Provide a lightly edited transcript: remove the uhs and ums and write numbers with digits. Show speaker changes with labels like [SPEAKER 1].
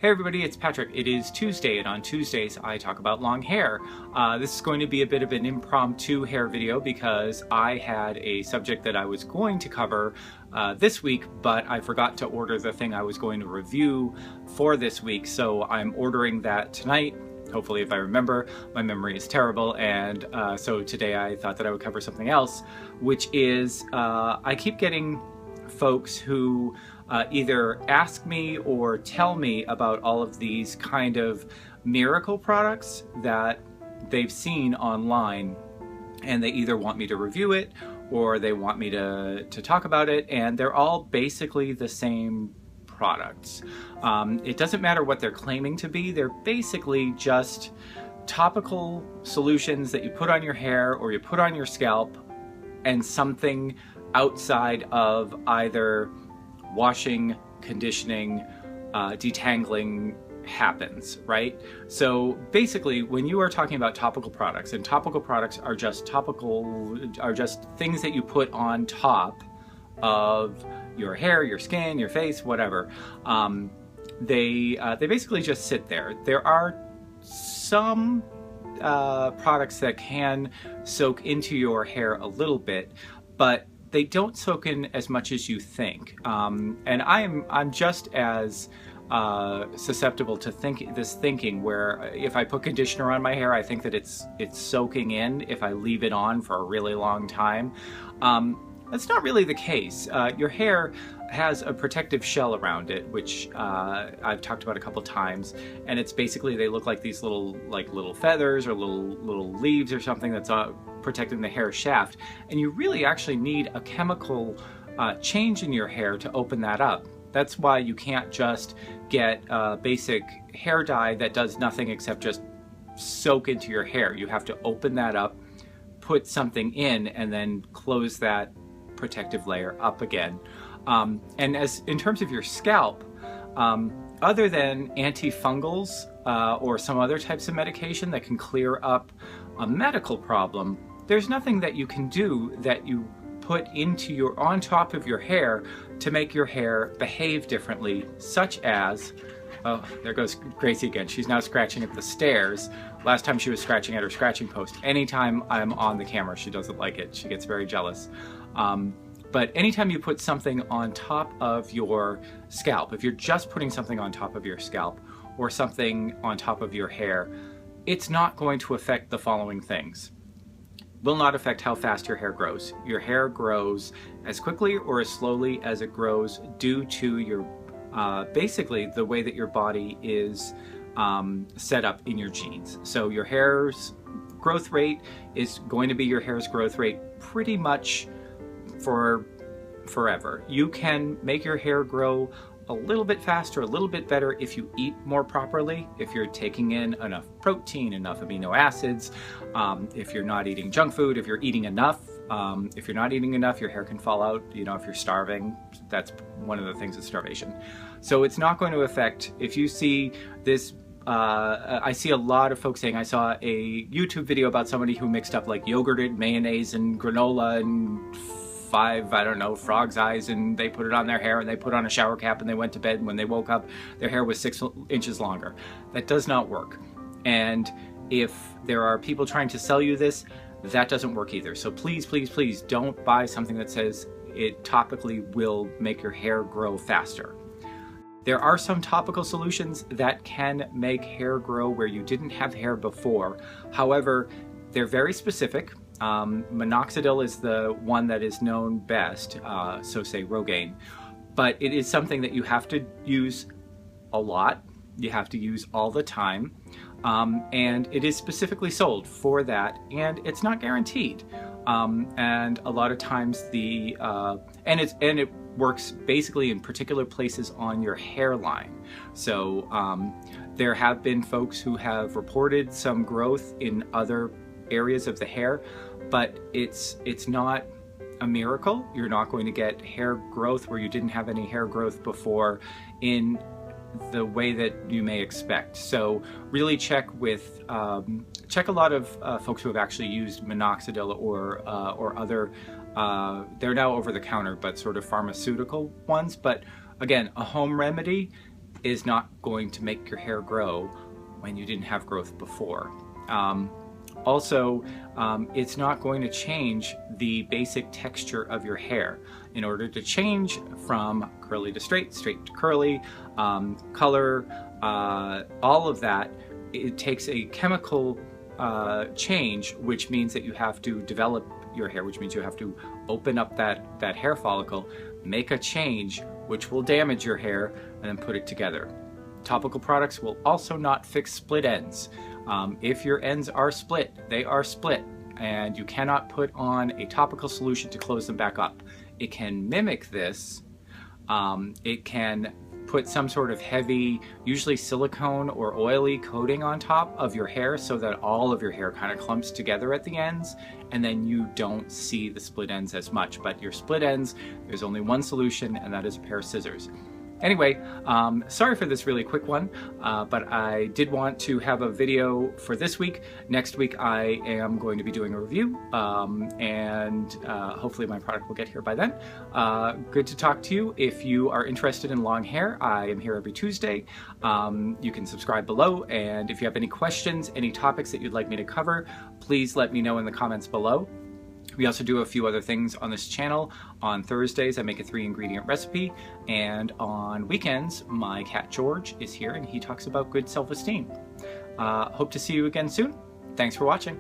[SPEAKER 1] Hey everybody, it's Patrick. It is Tuesday, and on Tuesdays I talk about long hair. This is going to be a bit of an impromptu hair video because I had a subject that I was going to cover this week, but I forgot to order the thing I was going to review for this week, so I'm ordering that tonight. Hopefully, if I remember. My memory is terrible, and so today I thought that I would cover something else, which is I keep getting folks who either ask me or tell me about all of these kind of miracle products that they've seen online, and they either want me to review it or they want me to talk about it, and they're all basically the same products. It doesn't matter what they're claiming to be. They're basically just topical solutions that you put on your hair or you put on your scalp, and something outside of either washing, conditioning, detangling happens, right? So basically, when you are talking about topical products, and topical products are just things that you put on top of your hair, your skin, your face, whatever. They basically just sit there. There are some products that can soak into your hair a little bit, but they don't soak in as much as you think. And I'm just as susceptible to thinking where if I put conditioner on my hair, I think that it's soaking in if I leave it on for a really long time. That's not really the case. Your hair has a protective shell around it, which I've talked about a couple times, and it's basically, they look like these little feathers or little leaves or something that's protecting the hair shaft, and you really actually need a chemical change in your hair to open that up. That's why you can't just get a basic hair dye that does nothing except just soak into your hair. You have to open that up, put something in, and then close that protective layer up again. And in terms of your scalp, other than antifungals or some other types of medication that can clear up a medical problem, there's nothing that you can do that you put on top of your hair to make your hair behave differently, such as, oh, there goes Gracie again. She's now scratching at the stairs. Last time she was scratching at her scratching post. Anytime I'm on the camera, she doesn't like it. She gets very jealous. But anytime you put something on top of your scalp, if you're just putting something on top of your scalp or something on top of your hair, it's not going to affect the following things. Will not affect how fast your hair grows. Your hair grows as quickly or as slowly as it grows due to your, basically the way that your body is set up in your genes. So your hair's growth rate is going to be your hair's growth rate pretty much for forever. You can make your hair grow a little bit faster, a little bit better if you eat more properly, if you're taking in enough protein, enough amino acids, if you're not eating junk food, if you're eating enough. If you're not eating enough, your hair can fall out. You know, if you're starving, that's one of the things with starvation. So it's not going to affect, if you see this, I see a lot of folks saying, I saw a YouTube video about somebody who mixed up like yogurt and mayonnaise and granola and 5, I don't know, frog's eyes, and they put it on their hair, and they put on a shower cap, and they went to bed, and when they woke up, their hair was 6 inches longer. That does not work. And if there are people trying to sell you this, that doesn't work either. So please, please, please don't buy something that says it topically will make your hair grow faster. There are some topical solutions that can make hair grow where you didn't have hair before. However, they're very specific. Minoxidil is the one that is known best, so say Rogaine, but it is something that you have to use a lot, you have to use all the time, and it is specifically sold for that, and it's not guaranteed. And a lot of times and it works basically in particular places on your hairline. So there have been folks who have reported some growth in other areas of the hair, but it's not a miracle. You're not going to get hair growth where you didn't have any hair growth before in the way that you may expect. So really check a lot of folks who have actually used minoxidil or other, they're now over the counter, but sort of pharmaceutical ones. But again, a home remedy is not going to make your hair grow when you didn't have growth before. Also, it's not going to change the basic texture of your hair. In order to change from curly to straight, straight to curly, color, all of that, it takes a chemical change, which means that you have to develop your hair, which means you have to open up that hair follicle, make a change, which will damage your hair, and then put it together. Topical products will also not fix split ends. If your ends are split, they are split, and you cannot put on a topical solution to close them back up. It can mimic this. It can put some sort of heavy, usually silicone or oily coating on top of your hair so that all of your hair kind of clumps together at the ends, and then you don't see the split ends as much. But your split ends, there's only one solution, and that is a pair of scissors. Anyway, sorry for this really quick one, but I did want to have a video for this week. Next week I am going to be doing a review, and hopefully my product will get here by then. Good to talk to you. If you are interested in long hair, I am here every Tuesday. You can subscribe below, and if you have any questions, any topics that you'd like me to cover, please let me know in the comments below. We also do a few other things on this channel. On Thursdays, I make a 3-ingredient recipe, and on weekends, my cat George is here and he talks about good self-esteem. Hope to see you again soon. Thanks for watching.